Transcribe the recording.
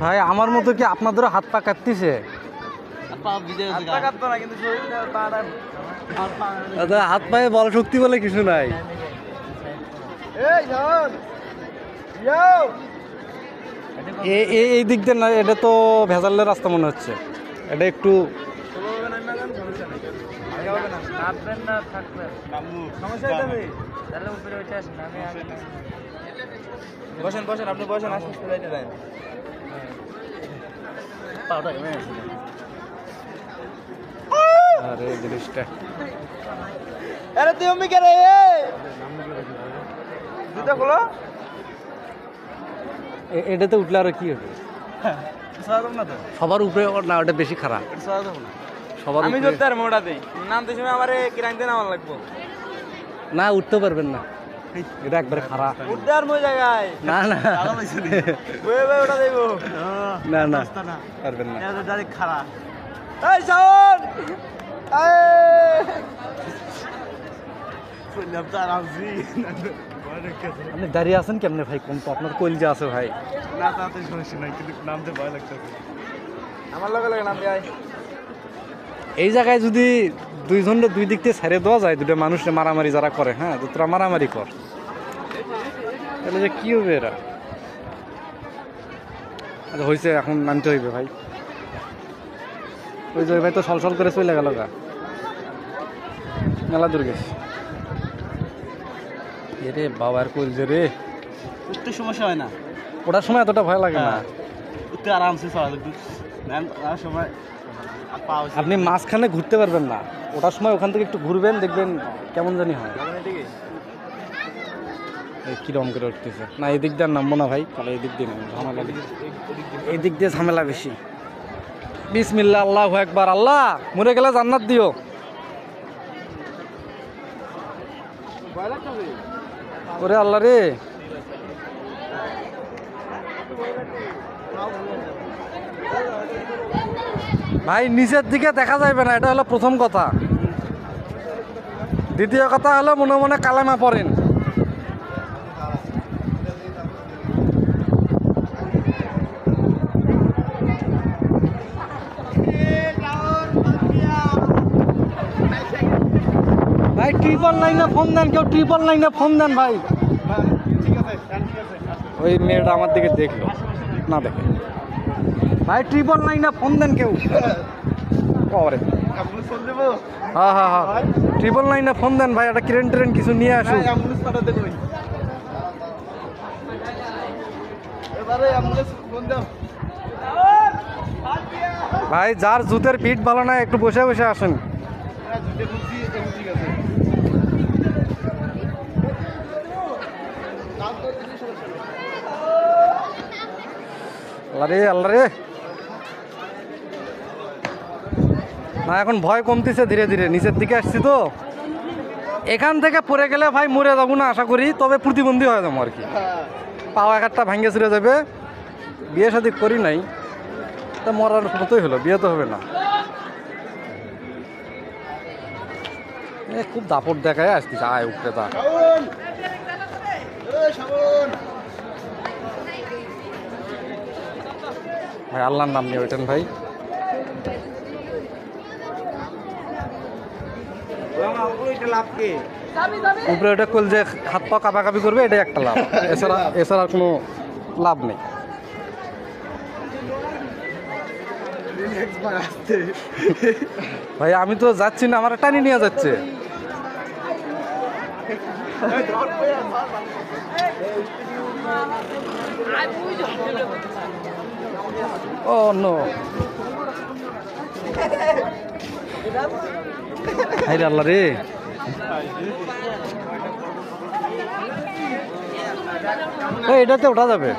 ভাই আমার মতো কি আপনাদেরও হাত পা কাটতিছে? হাত পায়ে বল শক্তি বলে কিছু নাই। এই দিক দিয়ে না, এটা তো ভেজালের রাস্তা মনে হচ্ছে। এটা একটু বসেন বসেন, আপনি বসেন, আসেন আরে জিনিসটা আরে তুই অম্মি কে রে দুটো খোলো। এটাতে উঠলে আরো কি হবে? সবার উপরে না, ওটা বেশি খারাপ। সবার আমি ধরতে আর মোটাতে নামতে সময় আমারে কিরাইতে নামার লাগবো না, উঠতে পারবেন না, এটা একবারে খারাপ। উঠতে আর মই জায়গায় না না ওই ভাই ওটা দেবো না না পারবেন না। এটা ডাইরেক্ট খারাপ। এই শাওন আপনি দাঁড়িয়ে আছেন কেমনে ভাই? কোন তো আপনার কলজা আছে ভাই। না তাতে সমস্যা নাই, কিন্তু নামতে ভয় লাগতেছে। আমার লগে লগে নামতে আয়। এই জায়গায় যদি দুইজনের দুই দিক থেকে ছেড়ে দেওয়া যায়, দুটো মানুষের মারামারি যারা করে, হ্যাঁ তো তোরা মারামারি কর, তাহলে যে কি হবে এরা? আচ্ছা হয়েছে, এখন নামতে হইবে ভাই। ওই যে ভাই তো সলসল করে চলে গেল গা, মেলা দূর গেছে। রে বাবার কলজে রে, উঠতে সমস্যা হয় না, ওটার সময় এতটা ভয় লাগে না। উঠতে আরামসে সময় আপনি মাঝখানে ঘুরতে পারবেন না, ওটার সময় ওখান থেকে একটু ঘুরবেন, দেখবেন কেমন জানি হয়। কিরম করে উঠতেছে না, এই দিক দিয়ে নামবো না ভাই, তাহলে এই দিক দিয়ে নেব, ঝামেলা এই দিক দিয়ে ঝামেলা বেশি। বিসমিল্লাহ, আল্লাহু আকবার। আল্লাহ মরে গেলে জান্নাত দিও। ওরে আল্লাহ রে, ভাই নিচের দিকে দেখা যাবে না, এটা হলো প্রথম কথা। দ্বিতীয় কথা হলো মনে মনে কালেমা পড়েন। ভাই ট্রিপল লাইনে ফোন দেন, কেউ ট্রিপল লাইনে ফোন দেন ভাই। ওই মেয়েটা আমার দিকে দেখলো না, দেখে ভাই ট্রিপল লাইনে ফোন দেন কেউ। হ্যাঁ হ্যাঁ হ্যাঁ, ট্রিপল লাইনে ফোন দেন ভাই, একটা ক্রেন ট্রেন কিছু নিয়ে আসুন। ভাই যার জুতের পিঠ ভালো না, একটু বসে বসে আসেন। আল্লাহ রে আল্লাহ রে, না এখন ভয় কমতেছে ধীরে ধীরে, নিচের দিকে আসছি তো। এখান থেকে পড়ে গেলে ভাই মরে যাবো না আশা করি, তবে প্রতিবন্ধী হয়ে যাবো আর কি। পাওয়া এক একটা ভাঙ্গে চুরে যাবে। বিয়ে শাদী করি নাই, তা মরার মতোই হলো, বিয়ে তো হবে না। খুব দাপট দেখায় আসতিস, আয় উঠতে তা। ভাই আল্লাহর নাম নিয়ে ওইটেন ভাই। উপরে ওটা করলে যে হাত পা কাঁপাকাঁপি করবে, এটাই একটা লাভ, এছাড়া কোনো লাভ নেই। ভাই আমি তো যাচ্ছি না, আমার টানি নিয়ে যাচ্ছে। ও নো, হায়রে আল্লাহ রে, এটাতে ওঠা যাবে।